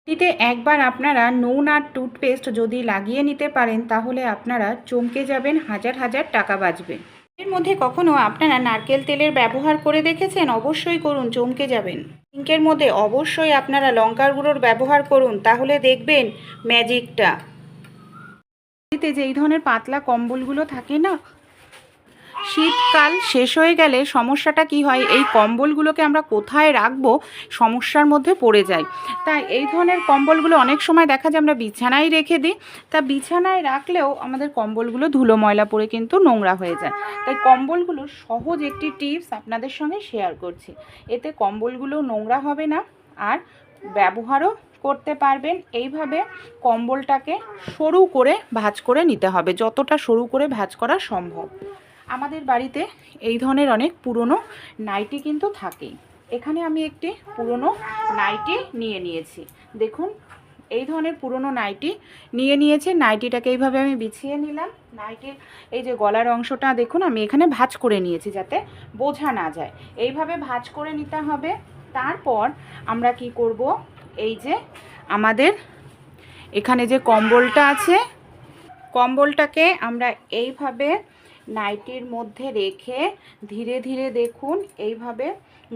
এটিতে একবার আপনারা নুন আর টুথপেস্ট যদি লাগিয়ে নিতে পারেন তাহলে আপনারা চমকে যাবেন, হাজার হাজার টাকা বাঁচবে। এর মধ্যে কখনো আপনারা নারকেল তেলের ব্যবহার করে দেখেছেন? অবশ্যই করুন, চমকে যাবেন। সিঙ্কের মধ্যে অবশ্যই আপনারা লঙ্কার গুঁড়োর ব্যবহার করুন, তাহলে দেখবেন ম্যাজিকটা। এতে যে এই ধরনের পাতলা কম্বলগুলো থাকে না, শীতকাল শেষ হয়ে গেলে সমস্যাটা কি হয়, এই কম্বলগুলোকে আমরা কোথায় রাখবো সমস্যার মধ্যে পড়ে যাই। তাই এই ধরনের কম্বলগুলো অনেক সময় দেখা যায় আমরা বিছানায় রেখে দিই। তা বিছানায় রাখলেও আমাদের কম্বলগুলো ধুলো ময়লা পড়ে কিন্তু নোংরা হয়ে যায়। তাই কম্বলগুলোর সহজ একটি টিপস আপনাদের সঙ্গে শেয়ার করছি। এতে কম্বলগুলো নোংরা হবে না আর ব্যবহারও করতে পারবেন। এইভাবে কম্বলটাকে সরু করে ভাঁজ করে নিতে হবে, যতটা সরু করে ভাঁজ করা সম্ভব। আমাদের বাড়িতে এই ধরনের অনেক পুরনো নাইটি কিন্তু থাকেই। এখানে আমি একটি পুরনো নাইটি নিয়ে নিয়েছি। দেখুন, এই ধরনের পুরনো নাইটি নিয়ে নিয়েছি। নাইটিটাকে এইভাবে আমি বিছিয়ে নিলাম। নাইটির এই যে গলার অংশটা দেখুন আমি এখানে ভাঁজ করে নিয়েছি যাতে বোঝা না যায়। এইভাবে ভাঁজ করে নিতে হবে। তারপর আমরা কি করব, এই যে আমাদের এখানে যে কম্বলটা আছে, কম্বলটাকে আমরা এইভাবে নাইটির মধ্যে রেখে ধীরে ধীরে দেখুন এইভাবে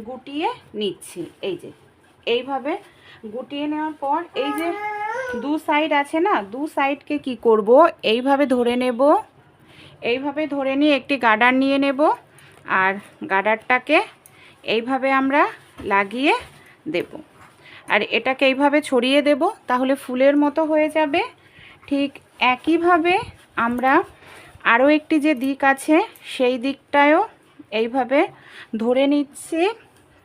গুটিয়ে নিচ্ছি। এই যে এইভাবে গুটিয়ে নেওয়ার পর এই যে দু সাইড আছে না, দু সাইডকে কি করব, এইভাবে ধরে নেব। এইভাবে ধরে নিয়ে একটি গার্ডার নিয়ে নেব আর গার্ডারটাকে এইভাবে আমরা লাগিয়ে দেব আর এটাকে এইভাবে ছড়িয়ে দেব, তাহলে ফুলের মতো হয়ে যাবে। ঠিক একইভাবে আমরা আরও একটি যে দিক আছে সেই দিকটায়ও এইভাবে ধরে নিচ্ছি।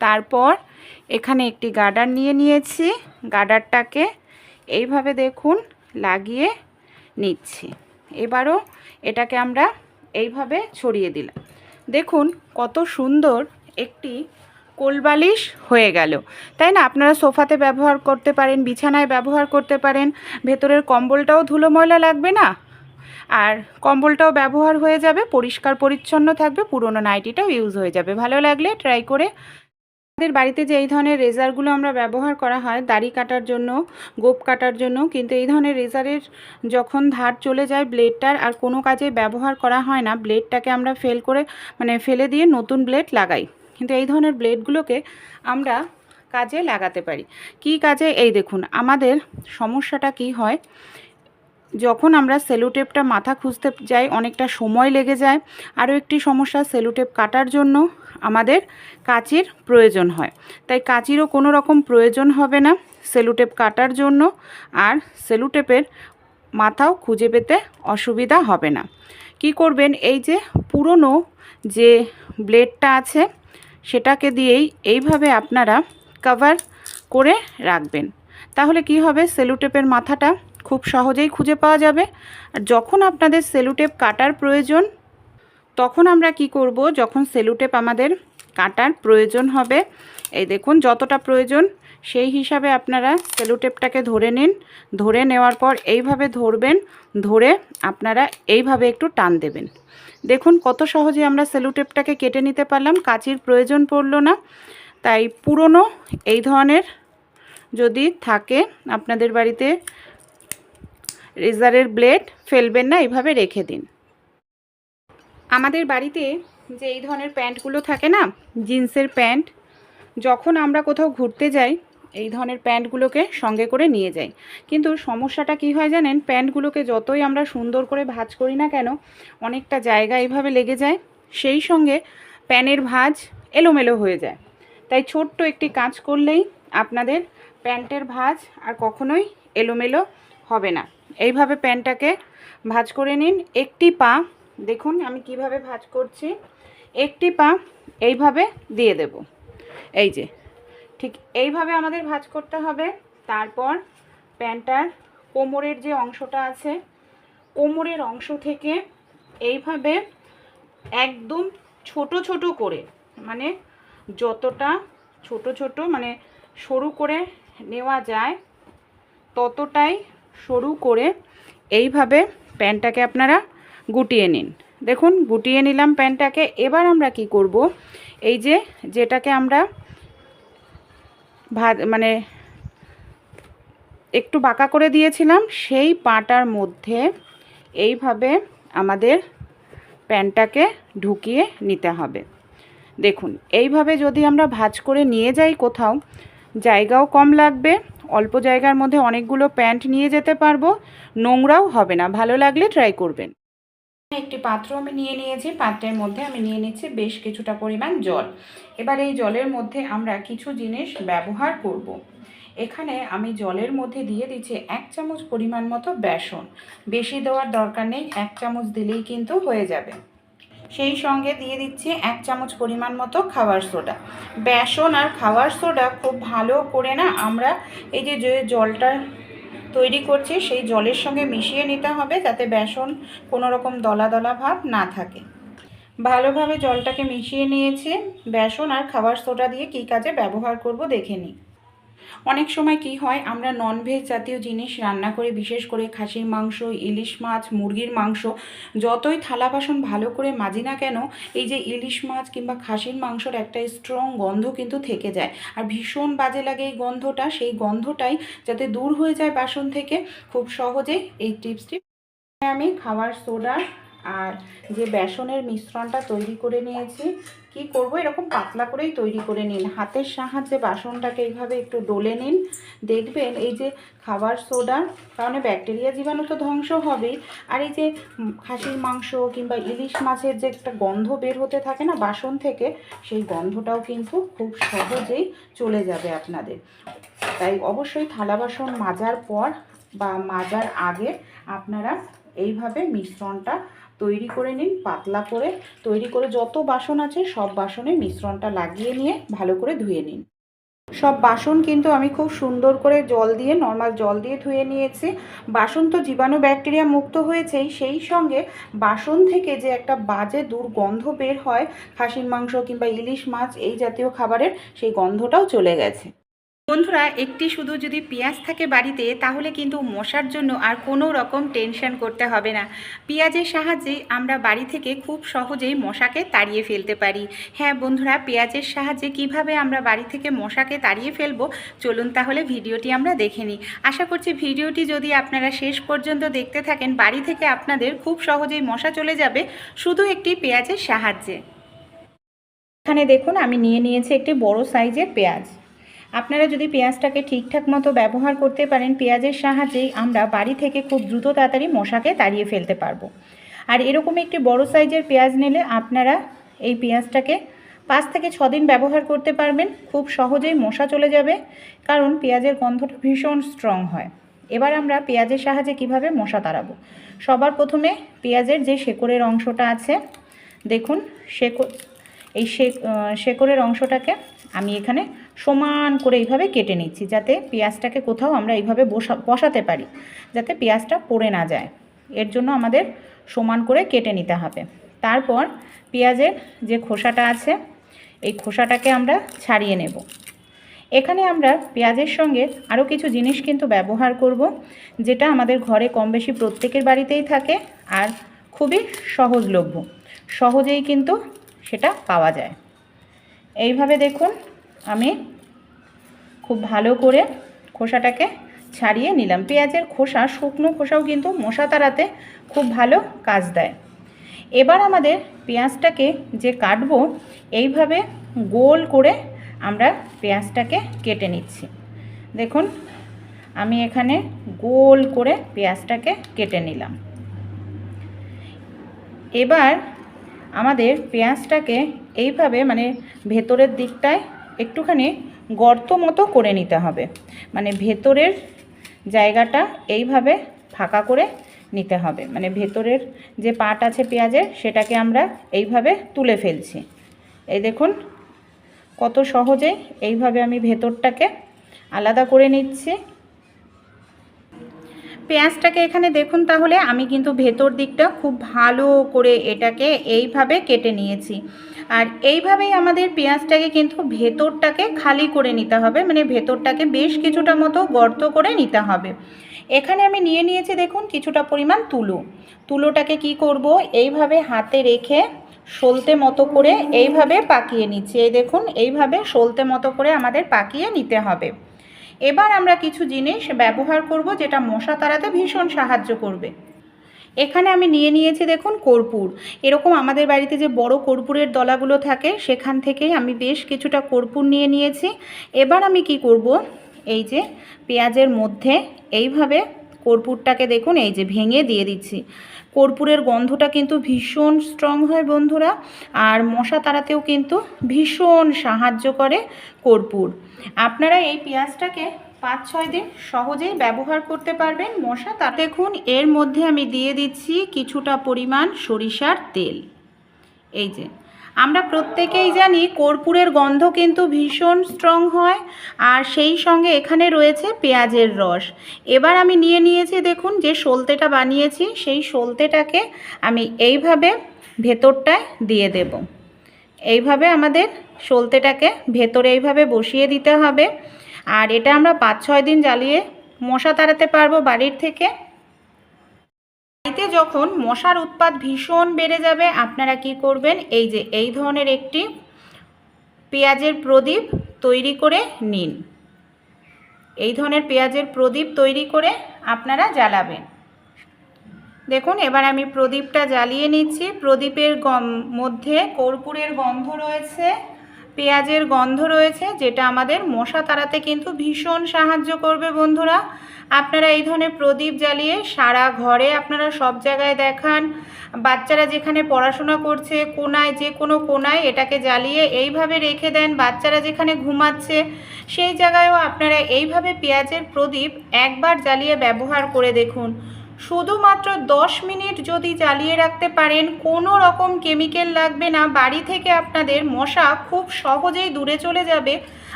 তারপর এখানে একটি গার্ডার নিয়ে নিয়েছি, গার্ডারটাকে এইভাবে দেখুন লাগিয়ে নিচ্ছি। এবারও এটাকে আমরা এইভাবে ছড়িয়ে দিলাম। দেখুন কত সুন্দর একটি কোলবালিশ হয়ে গেল, তাই না? আপনারা সোফাতে ব্যবহার করতে পারেন, বিছানায় ব্যবহার করতে পারেন। ভেতরের কম্বলটাও ধুলো ময়লা লাগবে না আর কম্বলটাও ব্যবহার হয়ে যাবে, পরিষ্কার পরিচ্ছন্ন থাকবে, পুরনো নাইটিটাও ইউজ হয়ে যাবে। ভালো লাগলে ট্রাই করে। আমাদের বাড়িতে যে এই ধরনের রেজারগুলো আমরা ব্যবহার করা হয় দাড়ি কাটার জন্য, গোঁফ কাটার জন্য, কিন্তু এই ধরনের রেজারের যখন ধার চলে যায় ব্লেডটার আর কোনো কাজে ব্যবহার করা হয় না, ব্লেডটাকে আমরা ফেলে দিয়ে নতুন ব্লেড লাগাই। কিন্তু এই ধরনের ব্লেডগুলোকে আমরা কাজে লাগাতে পারি। কি কাজে? এই দেখুন আমাদের সমস্যাটা কি হয়, যখন আমরা সেলোটেপটা মাথা খুঁজতে যাই অনেকটা সময় লেগে যায়। আরও একটি সমস্যা, সেলোটেপ কাটার জন্য আমাদের কাঁচির প্রয়োজন হয়। তাই কাঁচিরও কোনো রকম প্রয়োজন হবে না সেলোটেপ কাটার জন্য, আর সেলোটেপের মাথাও খুঁজে পেতে অসুবিধা হবে না। কি করবেন, এই যে পুরনো যে ব্লেডটা আছে সেটাকে দিয়েই এইভাবে আপনারা কভার করে রাখবেন। তাহলে কি হবে, সেলোটেপের মাথাটা খুব সহজেই খুঁজে পাওয়া যাবে। আর যখন আপনাদের সেলোটেপ কাটার প্রয়োজন তখন আমরা কি করব, যখন সেলোটেপ আমাদের কাটার প্রয়োজন হবে, এই দেখুন যতটা প্রয়োজন সেই হিসাবে আপনারা সেলোটেপটাকে ধরে নিন। ধরে নেওয়ার পর এইভাবে ধরবেন, ধরে আপনারা এইভাবে একটু টান দেবেন। দেখুন কত সহজে আমরা সেলোটেপটাকে কেটে নিতে পারলাম, কাঁচির প্রয়োজন পড়ল না। তাই পুরনো এই ধরনের যদি থাকে আপনাদের বাড়িতে রেজারের ব্লেড, ফেলবেন না, এইভাবে রেখে দিন। আমাদের বাড়িতে যে এই ধরনের প্যান্টগুলো থাকে না, জিন্সের প্যান্ট, যখন আমরা কোথাও ঘুরতে যাই এই ধরনের প্যান্টগুলোকে সঙ্গে করে নিয়ে যাই। কিন্তু সমস্যাটা কি হয় জানেন, প্যান্টগুলোকে যতই আমরা সুন্দর করে ভাঁজ করি না কেন অনেকটা জায়গা এইভাবে লেগে যায়, সেই সঙ্গে প্যানের ভাঁজ এলোমেলো হয়ে যায়। তাই ছোট্ট একটি কাজ করলেই আপনাদের প্যান্টের ভাঁজ আর কখনোই এলোমেলো হবে না। এইভাবে প্যান্টটাকে ভাঁজ করে নিন। একটি পা দেখুন আমি কিভাবে ভাঁজ করছি, একটি পা এইভাবে দিয়ে দেব। এই যে ঠিক এইভাবে আমাদের ভাঁজ করতে হবে। তারপর প্যান্টটার কোমরের যে অংশটা আছে, কোমরের অংশ থেকে এইভাবে একদম ছোট ছোট করে, মানে যতটা ছোট ছোট মানে সরু করে নেওয়া যায় ততটাই সরু করে এইভাবে প্যান্টটাকে আপনারা গুটিয়ে নিন। দেখুন গুটিয়ে নিলাম প্যান্টটাকে। এবার আমরা কি করব, এই যে যেটাকে আমরা একটু বাঁকা করে দিয়েছিলাম, সেই পাটার মধ্যে এইভাবে আমাদের প্যানটাকে ঢুকিয়ে নিতে হবে। দেখুন, এইভাবে যদি আমরা ভাঁজ করে নিয়ে যাই কোথাও, জায়গাও কম লাগবে, অল্প জায়গার মধ্যে অনেকগুলো প্যান্ট নিয়ে যেতে পারবো, নোংরাও হবে না। ভালো লাগলে ট্রাই করবেন। একটি পাত্র আমি নিয়ে নিয়েছি, পাত্রের মধ্যে আমি নিয়ে নিচ্ছি বেশ কিছুটা পরিমাণ জল। এবার এই জলের মধ্যে আমরা কিছু জিনিস ব্যবহার করব। এখানে আমি জলের মধ্যে দিয়ে দিচ্ছি 1 চামচ পরিমাণ মতো বেসন। বেশি দেওয়ার দরকার নেই, 1 চামচ দিলেই কিন্তু হয়ে যাবে। সেই সঙ্গে দিয়ে দিচ্ছি 1 চামচ পরিমাণ মতো খাবার সোডা। বেসন আর খাবার সোডা খুব ভালো করে না আমরা এই যে জলটা তৈরি করছি সেই জলের সঙ্গে মিশিয়ে নিতে হবে, যাতে বেসন কোনো রকম দলা দলা ভাব না থাকে। ভালোভাবে জলটাকে মিশিয়ে নিয়েছি। বেসন আর খাবার সোডা দিয়ে কী কাজে ব্যবহার করব দেখে নিই। অনেক সময় কি হয়, আমরা ননভেজ জাতীয় জিনিস রান্না করে, বিশেষ করে খাসির মাংস, ইলিশ মাছ, মুরগির মাংস, যতই থালা বাসন ভালো করে মাজি না কেন, এই যে ইলিশ মাছ কিংবা খাসির মাংসর একটা স্ট্রং গন্ধ কিন্তু থেকে যায়, আর ভীষণ বাজে লাগে এই গন্ধটা। সেই গন্ধটাই যাতে দূর হয়ে যায় বাসন থেকে, খুব সহজেই এই টিপসটি আমি খাবার সোডা আর যে বেসনের মিশ্রণটা তৈরি করে নিয়েছি, কি করব, এরকম পাতলা করেই তৈরি করে নিন। হাতের সাহায্যে বাসনটাকে এইভাবে একটু ডলে নিন। দেখবেন এই যে খাবার সোডার কারণে ব্যাকটেরিয়া জীবাণু তো ধ্বংস হবেই, আর এই যে খাসির মাংস কিংবা ইলিশ মাছের যে একটা গন্ধ বের হতে থাকে না বাসন থেকে, সেই গন্ধটাও কিন্তু খুব সহজেই চলে যাবে আপনাদের। তাই অবশ্যই থালা বাসন মাজার পর বা মাজার আগে আপনারা এইভাবে মিশ্রণটা তৈরি করে নিন। পাতলা করে তৈরি করে যত বাসন আছে সব বাসনে মিশ্রণটা লাগিয়ে নিয়ে ভালো করে ধুয়ে নিন। সব বাসন কিন্তু আমি খুব সুন্দর করে জল দিয়ে, নর্মাল জল দিয়ে ধুয়ে নিয়েছি। বাসন তো জীবাণু ব্যাকটেরিয়া মুক্ত হয়েছেই, সেই সঙ্গে বাসন থেকে যে একটা বাজে দুর্গন্ধ বের হয় খাসির মাংস কিংবা ইলিশ মাছ এই জাতীয় খাবারের, সেই গন্ধটাও চলে গেছে। বন্ধুরা, একটি শুধু যদি পেঁয়াজ থাকে বাড়িতে, তাহলে কিন্তু মশার জন্য আর কোনো রকম টেনশন করতে হবে না। পেঁয়াজের সাহায্যেই আমরা বাড়ি থেকে খুব সহজেই মশাকে তাড়িয়ে ফেলতে পারি। হ্যাঁ বন্ধুরা, পেঁয়াজের সাহায্যে কিভাবে আমরা বাড়ি থেকে মশাকে তাড়িয়ে ফেলবো, চলুন তাহলে ভিডিওটি আমরা দেখে নিই। আশা করছি ভিডিওটি যদি আপনারা শেষ পর্যন্ত দেখতে থাকেন, বাড়ি থেকে আপনাদের খুব সহজেই মশা চলে যাবে শুধু একটি পেঁয়াজের সাহায্যে। এখানে দেখুন, আমি নিয়ে নিয়েছি একটি বড় সাইজের পেঁয়াজ। আপনারা যদি পেঁয়াজটাকে ঠিকঠাক মতো ব্যবহার করতে পারেন, পেঁয়াজের সাহায্যেই আমরা বাড়ি থেকে খুব দ্রুত তাড়াতাড়ি মশাকে তাড়িয়ে ফেলতে পারবো। আর এরকম একটি বড় সাইজের পেঁয়াজ নিলে আপনারা এই পেঁয়াজটাকে 5 থেকে 6 দিন ব্যবহার করতে পারবেন, খুব সহজেই মশা চলে যাবে, কারণ পেঁয়াজের গন্ধটা ভীষণ স্ট্রং হয়। এবার আমরা পেঁয়াজের সাহায্যে কিভাবে মশা তাড়াবো। সবার প্রথমে পেঁয়াজের যে শেকড়ের অংশটা আছে, দেখুন এই শেকড়ের অংশটাকে আমি এখানে সমান করে এইভাবে কেটে নিচ্ছি, যাতে পেঁয়াজটাকে কোথাও আমরা এইভাবে বসাতে পারি, যাতে পেঁয়াজটা পড়ে না যায়। এর জন্য আমাদের সমান করে কেটে নিতে হবে। তারপর পেঁয়াজের যে খোসাটা আছে, এই খোসাটাকে আমরা ছাড়িয়ে নেব। এখানে আমরা পেঁয়াজের সঙ্গে আরও কিছু জিনিস কিন্তু ব্যবহার করব, যেটা আমাদের ঘরে কম বেশি প্রত্যেকের বাড়িতেই থাকে আর খুবই সহজলভ্য, সহজেই কিন্তু সেটা পাওয়া যায়। এইভাবে দেখুন, আমি খুব ভালো করে খোসাটাকে ছাড়িয়ে নিলাম। পেঁয়াজের খোসা, শুকনো খোসাও কিন্তু মশা তাড়াতে খুব ভালো কাজ দেয়। এবার আমাদের পেঁয়াজটাকে যে কাটবো, এইভাবে গোল করে আমরা পেঁয়াজটাকে কেটে নিচ্ছি। দেখুন, আমি এখানে গোল করে পেঁয়াজটাকে কেটে নিলাম। এবার আমাদের পেঁয়াজটাকে এইভাবে মানে ভেতরের দিকটায় একটুখানি গর্ত মতো করে নিতে হবে, মানে ভেতরের জায়গাটা এইভাবে ফাঁকা করে নিতে হবে। মানে ভেতরের যে পাট আছে পেঁয়াজের, সেটাকে আমরা এইভাবে তুলে ফেলছি। এই দেখুন কত সহজেই এইভাবে আমি ভেতরটাকে আলাদা করে নিচ্ছি। পেঁয়াজটাকে এখানে দেখুন, তাহলে আমি কিন্তু ভেতর দিকটা খুব ভালো করে এটাকে এইভাবে কেটে নিয়েছি। আর এইভাবেই আমাদের পেঁয়াজটাকে কিন্তু ভেতরটাকে খালি করে নিতে হবে, মানে ভেতরটাকে বেশ কিছুটা মতো গর্ত করে নিতে হবে। এখানে আমি নিয়ে নিয়েছি দেখুন কিছুটা পরিমাণ তুলোটাকে কি করব, এইভাবে হাতে রেখে সলতে মতো করে এইভাবে পাকিয়ে নিচ্ছি। এই দেখুন, এইভাবে সলতে মতো করে আমাদের পাকিয়ে নিতে হবে। এবার আমরা কিছু জিনিস ব্যবহার করব যেটা মশা তাড়াতে ভীষণ সাহায্য করবে। এখানে আমি নিয়ে নিয়েছি দেখুন কর্পূর। এরকম আমাদের বাড়িতে যে বড় কর্পূরের দলাগুলো থাকে সেখান থেকেই আমি বেশ কিছুটা কর্পূর নিয়ে নিয়েছি। এবার আমি কি করব, এই যে পেঁয়াজের মধ্যে এইভাবে কর্পূরটাকে দেখুন এই যে ভেঙে দিয়ে দিচ্ছি। কর্পূরের গন্ধটা কিন্তু ভীষণ স্ট্রং হয় বন্ধুরা, আর মশা তাড়াতেও কিন্তু ভীষণ সাহায্য করে কর্পূর। আপনারা এই পেঁয়াজটাকে 5-6 দিন সহজেই ব্যবহার করতে পারবেন মশা তাড়াতে। দেখুন এর মধ্যে আমি দিয়ে দিচ্ছি কিছুটা পরিমাণ সরিষার তেল। এই যে আমরা প্রত্যেকেই জানি কর্পূরের গন্ধ কিন্তু ভীষণ স্ট্রং হয়, আর সেই সঙ্গে এখানে রয়েছে পেঁয়াজের রস। এবার আমি নিয়ে নিয়েছি দেখুন যে সলতেটা বানিয়েছি, সেই সলতেটাকে আমি এইভাবে ভেতরটায় দিয়ে দেব। এইভাবে আমাদের সলতেটাকে ভেতরে এইভাবে বসিয়ে দিতে হবে। আর এটা আমরা 5-6 দিন জ্বালিয়ে মশা তাড়াতে পারবো বাড়ির থেকে। বাড়িতে যখন মশার উৎপাত ভীষণ বেড়ে যাবে আপনারা কি করবেন, এই যে এই ধরনের একটি পেঁয়াজের প্রদীপ তৈরি করে নিন। এই ধরনের পেঁয়াজের প্রদীপ তৈরি করে আপনারা জ্বালাবেন। দেখুন এবার আমি প্রদীপটা জ্বালিয়ে নিচ্ছি। প্রদীপের মধ্যে কর্পূরের গন্ধ রয়েছে, পেঁয়াজের গন্ধ রয়েছে, যেটা আমাদের মশা তাড়াতে কিন্তু ভীষণ সাহায্য করবে বন্ধুরা। আপনারা এই ধরনের প্রদীপ জ্বালিয়ে সারা ঘরে আপনারা সব জায়গায় দেখান। বাচ্চারা যেখানে পড়াশোনা করছে কোনায়, যে কোনো কোনায় এটাকে জ্বালিয়ে এইভাবে রেখে দেন। বাচ্চারা যেখানে ঘুমাচ্ছে সেই জায়গায়ও আপনারা এইভাবে পেঁয়াজের প্রদীপ একবার জ্বালিয়ে ব্যবহার করে দেখুন। শুধুমাত্র 10 মিনিট যদি জ্বালিয়ে রাখতে পারেন, কোনো রকম কেমিক্যাল লাগবে না, বাড়ি থেকে আপনাদের মশা খুব সহজেই দূরে চলে যাবে।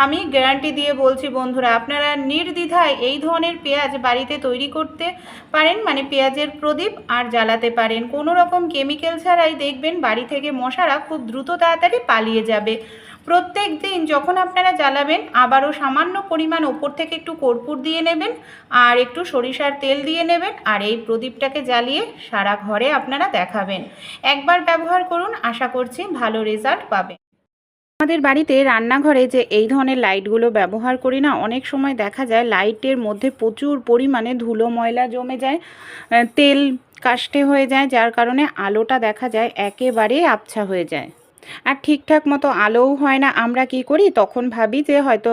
আমি গ্যারান্টি দিয়ে বলছি বন্ধুরা, আপনারা নির্দ্বিধায় এই ধরনের পেঁয়াজ বাড়িতে তৈরি করতে পারেন, মানে পেঁয়াজের প্রদীপ আর জ্বালাতে পারেন কোনো রকম কেমিক্যাল ছাড়াই। দেখবেন বাড়ি থেকে মশারা খুব দ্রুত তাড়াতাড়ি পালিয়ে যাবে। প্রত্যেক দিন যখন আপনারা জ্বালাবেন আবারও সামান্য পরিমাণ ওপর থেকে একটু কর্পূর দিয়ে নেবেন আর একটু সরিষার তেল দিয়ে নেবেন, আর এই প্রদীপটাকে জ্বালিয়ে সারা ঘরে আপনারা দেখাবেন। একবার ব্যবহার করুন, আশা করছি ভালো রেজাল্ট পাবেন। আমাদের বাড়িতে রান্নাঘরে যে এই ধরনের লাইটগুলো ব্যবহার করি না, অনেক সময় দেখা যায় লাইটের মধ্যে প্রচুর পরিমাণে ধুলো ময়লা জমে যায়, তেল কাস্টে হয়ে যায়, যার কারণে আলোটা দেখা যায় একেবারে আবছা হয়ে যায় আর ঠিকঠাক মতো আলোও হয় না। আমরা কি করি, তখন ভাবি যে হয়তো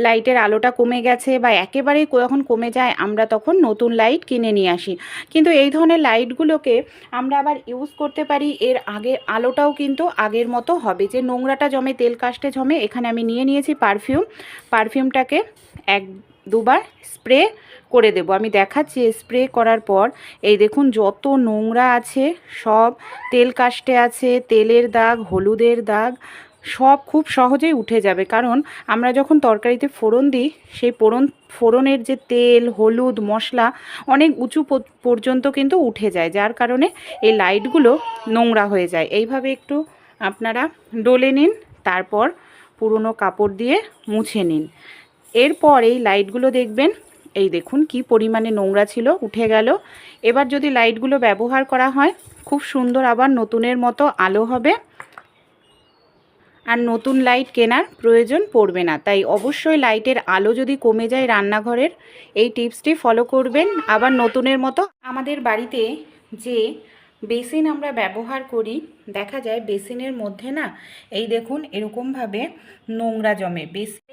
লাইটের আলোটা কমে গেছে বা একেবারেই যখন কমে যায় আমরা তখন নতুন লাইট কিনে নিয়ে আসি। কিন্তু এই ধরনের লাইটগুলোকে আমরা আবার ইউজ করতে পারি, এর আগের আলোটাও কিন্তু আগের মতো হবে। যে নোংরাটা জমে, তেল কাস্টে জমে, এখানে আমি নিয়ে নিয়েছি পারফিউমটাকে 1-2 বার স্প্রে করে দেব। আমি দেখাচ্ছি স্প্রে করার পর এই দেখুন যত নোংরা আছে সব, তেল কাস্টে আছে, তেলের দাগ, হলুদের দাগ সব খুব সহজেই উঠে যাবে। কারণ আমরা যখন তরকারিতে ফোড়ন দিই সেই ফোড়নের যে তেল, হলুদ, মশলা অনেক উঁচু পর্যন্ত কিন্তু উঠে যায়, যার কারণে এই লাইটগুলো নোংরা হয়ে যায়। এইভাবে একটু আপনারা ডলে নিন, তারপর পুরনো কাপড় দিয়ে মুছে নিন। এরপর এই লাইটগুলো দেখবেন এই দেখুন কি পরিমাণে নোংরা ছিল, উঠে গেল। এবার যদি লাইটগুলো ব্যবহার করা হয় খুব সুন্দর আবার নতুনের মতো আলো হবে, আর নতুন লাইট কেনার প্রয়োজন পড়বে না। তাই অবশ্যই লাইটের আলো যদি কমে যায় রান্নাঘরের, এই টিপসটি ফলো করবেন, আবার নতুনের মতো। আমাদের বাড়িতে যে বেসিন আমরা ব্যবহার করি, দেখা যায় বেসিনের মধ্যে না এই দেখুন এরকমভাবে নোংরা জমে।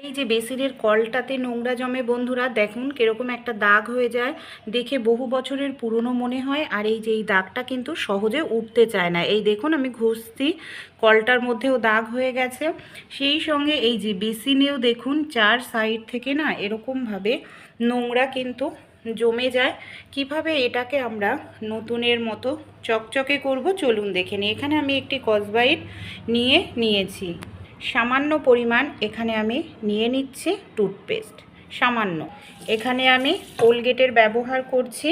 এই যে বেসিনের কলটাতে নোংরা জমে বন্ধুরা, দেখুন কীরকম একটা দাগ হয়ে যায়, দেখে বহু বছরের পুরনো মনে হয়। আর এই যে এই দাগটা কিন্তু সহজে উঠতে চায় না। এই দেখুন আমি ঘষছি, কলটার মধ্যেও দাগ হয়ে গেছে। সেই সঙ্গে এই যে বেসিনেও দেখুন 4 সাইড থেকে না এরকমভাবে নোংরা কিন্তু জমে যায়। কিভাবে এটাকে আমরা নতুনের মতো চকচকে করব চলুন দেখে নিই। এখানে আমি একটি স্কচব্রাইট নিয়েছি, সামান্য পরিমাণ এখানে আমি নিয়ে নিচ্ছি টুথপেস্ট সামান্য। এখানে আমি কোলগেটের ব্যবহার করছি,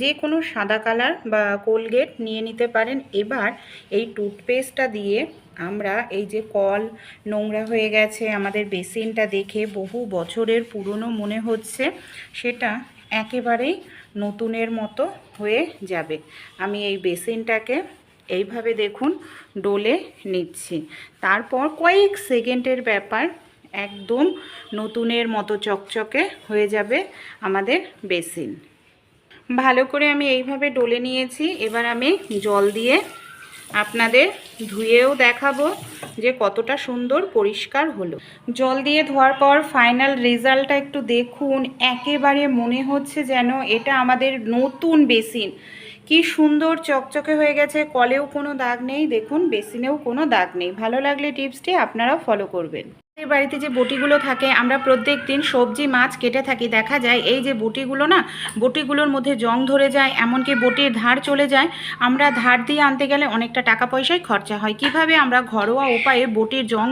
যে কোনো সাদা কালার বা কোলগেট নিয়ে নিতে পারেন। এবার এই টুথপেস্টটা দিয়ে আমরা এই যে কল নোংরা হয়ে গেছে, আমাদের বেসিনটা দেখে বহু বছরের পুরনো মনে হচ্ছে, সেটা একেবারেই নতুনের মতো হয়ে যাবে। আমি এই বেসিনটাকে এইভাবে দেখুন ডলে নিচ্ছি, তারপর কয়েক সেকেন্ডের ব্যাপার একদম নতুনের মতো চকচকে হয়ে যাবে আমাদের বেসিন। ভালো করে আমি এইভাবে ডলে নিয়েছি। এবার আমি জল দিয়ে আপনাদের ধুয়েও দেখাবো যে কতটা সুন্দর পরিষ্কার হলো। জল দিয়ে ধোয়ার পর ফাইনাল রেজাল্টটা একটু দেখুন। একেবারে মনে হচ্ছে যেন এটা আমাদের নতুন বেসিন। কি সুন্দর চকচকে হয়ে গেছে, কলেও কোনো দাগ নেই, দেখুন বেসিনেও কোনো দাগ নেই। ভালো লাগলে টিপসটি আপনারাও ফলো করবেন। বাড়িতে যে বটিগুলো থাকে, আমরা প্রত্যেক দিন সবজি মাছ কেটে থাকি, দেখা যায় এই যে বটিগুলো না, বটিগুলোর মধ্যে জং ধরে যায়, এমনকি বটির ধার চলে যায়। আমরা ধার দিয়ে আনতে গেলে অনেকটা টাকা পয়সায় খরচা হয়। কিভাবে আমরা ঘরোয়া উপায়ে বটির জং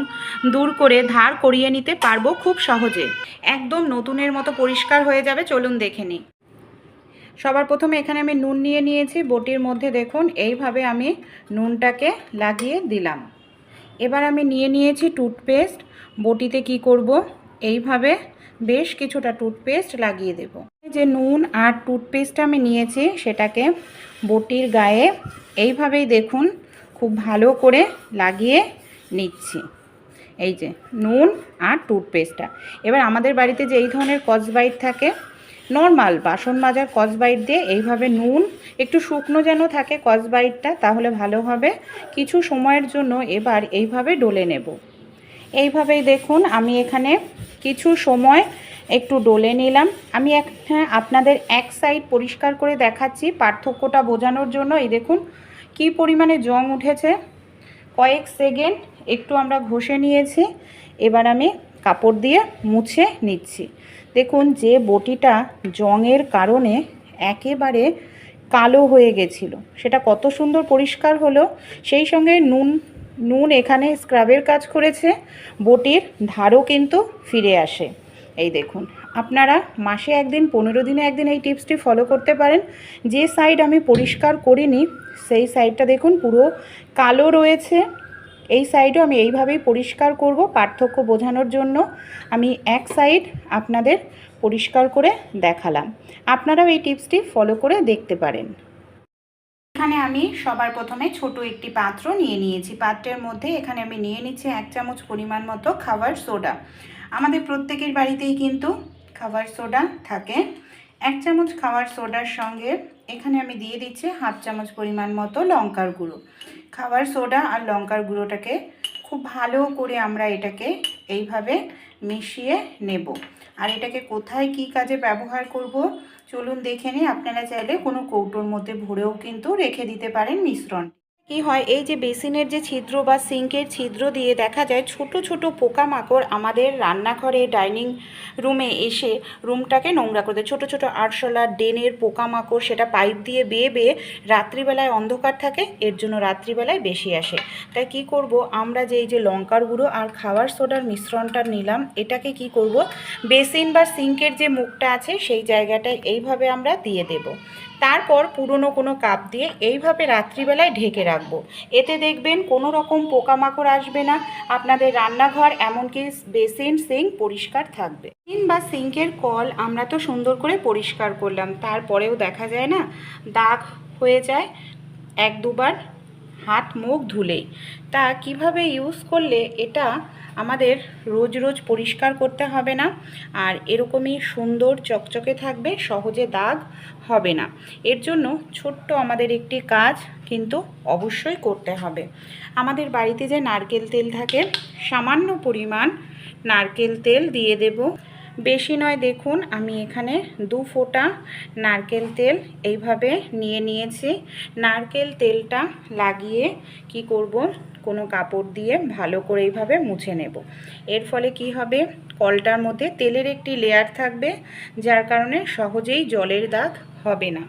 দূর করে ধার করিয়ে নিতে পারবো খুব সহজে, একদম নতুনের মতো পরিষ্কার হয়ে যাবে। চলুন দেখে নিই। সবার প্রথমে এখানে আমি নুন নিয়ে নিয়েছি। বটির মধ্যে দেখুন এইভাবে আমি নুনটাকে লাগিয়ে দিলাম। এবার আমি নিয়ে নিয়েছি টুথপেস্ট। বটিতে কি করব, এইভাবে বেশ কিছুটা টুথপেস্ট লাগিয়ে দেব। যে নুন আর টুথপেস্টটা আমি নিয়েছি সেটাকে বটির গায়ে এইভাবেই দেখুন খুব ভালো করে লাগিয়ে নিচ্ছি। এই যে নুন আর টুথপেস্টটা। এবার আমাদের বাড়িতে যে এই ধরনের স্কচব্রাইট থাকে, নর্মাল বাসন মাজার স্কচব্রাইট দিয়ে এইভাবে নুন একটু শুকনো যেন থাকে স্কচব্রাইটটা, তাহলে ভালো হবে। কিছু সময়ের জন্য এবার এইভাবে ডলে নেব। এইভাবেই দেখুন আমি এখানে কিছু সময় একটু ডলে নিলাম। আমি আপনাদের এক সাইড পরিষ্কার করে দেখাচ্ছি পার্থক্যটা বোঝানোর জন্য। এই দেখুন কি পরিমাণে জং উঠেছে। কয়েক সেকেন্ড একটু আমরা ঘষে নিয়েছি। এবার আমি কাপড় দিয়ে মুছে নিচ্ছি। দেখুন যে বটিটা জংয়ের কারণে একেবারে কালো হয়ে গেছিল, সেটা কত সুন্দর পরিষ্কার হলো। সেই সঙ্গে নুন এখানে স্ক্রাবের কাজ করেছে, বটির ধারও কিন্তু ফিরে আসে। এই দেখুন, আপনারা মাসে একদিন 15 দিনে একদিন এই টিপসটি ফলো করতে পারেন। যে সাইড আমি পরিষ্কার করিনি সেই সাইডটা দেখুন পুরো কালো রয়েছে। এই সাইডও আমি এইভাবেই পরিষ্কার করব পার্থক্য বোঝানোর জন্য। আমি এক সাইড আপনাদের পরিষ্কার করে দেখালাম। আপনারাও এই টিপসটি ফলো করে দেখতে পারেন। এখানে আমি সবার প্রথমে ছোট একটি পাত্র নিয়ে নিয়েছি। পাত্রের মধ্যে এখানে আমি নিয়ে নিচ্ছি 1 চামচ পরিমাণ মতো খাবার সোডা। আমাদের প্রত্যেকের বাড়িতেই কিন্তু খাবার সোডা থাকে। 1 চামচ খাবার সোডার সঙ্গে এখানে আমি দিয়ে দিচ্ছি 1/2 চামচ পরিমাণ মতো লঙ্কার গুঁড়ো। খাবার সোডা আর লঙ্কার গুঁড়োটাকে খুব ভালো করে আমরা এটাকে এইভাবে মিশিয়ে নেব। আর এটাকে কোথায় কি কাজে ব্যবহার করব চলুন দেখে নিই। আপনারা চাইলে কোনো কৌটোর মধ্যে ভরেও কিন্তু রেখে দিতে পারেন মিশ্রণ। কি হয়, এই যে বেসিনের যে ছিদ্র বা সিঙ্কের ছিদ্র দিয়ে দেখা যায় ছোট ছোট পোকামাকড় আমাদের রান্নাঘরে ডাইনিং রুমে এসে রুমটাকে নোংরা করে দেয়। ছোটো ছোটো আরশোলা ড্রেনের পোকামাকড় সেটা পাইপ দিয়ে বেয়ে বেয়ে রাত্রিবেলায় অন্ধকার থাকে, এর জন্য রাত্রিবেলায় বেশি আসে। তাই কি করব, আমরা যে এই যে লঙ্কার গুঁড়ো আর খাবার সোডার মিশ্রণটা নিলাম, এটাকে কি করব, বেসিন বা সিঙ্কের যে মুখটা আছে সেই জায়গাটায় এইভাবে আমরা দিয়ে দেব। তারপর পুরনো কোনো কাপ দিয়ে এইভাবে রাত্রিবেলায় ঢেকে রাখবো। এতে দেখবেন কোনো রকম পোকামাকড় আসবে না, আপনাদের রান্নাঘর এমনকি বেসিন সিঙ্ক পরিষ্কার থাকবে। বা সিঙ্কের কল আমরা তো সুন্দর করে পরিষ্কার করলাম, তারপরেও দেখা যায় না দাগ হয়ে যায় 1-2 বার হাত মুখ ধুলেই। তা কিভাবে ইউজ করলে এটা আমাদের রোজ রোজ পরিষ্কার করতে হবে না আর এরকমই সুন্দর চকচকে থাকবে, সহজে দাগ হবে না। এর জন্য ছোট্ট আমাদের একটি কাজ কিন্তু অবশ্যই করতে হবে। আমাদের বাড়িতে যে নারকেল তেল থাকে, সামান্য পরিমাণ নারকেল তেল দিয়ে দেব, বেশি নয়। দেখুন আমি এখানে 2 ফোঁটা নারকেল তেল এইভাবে নিয়ে নিয়েছি। নারকেল তেলটা লাগিয়ে কি করব, কোনো কাপড় দিয়ে ভালো করে এইভাবে মুছে নেব। এর ফলে কি হবে, কলটার মধ্যে তেলের একটি লেয়ার থাকবে, যার কারণে সহজেই জলের দাগ হবে না।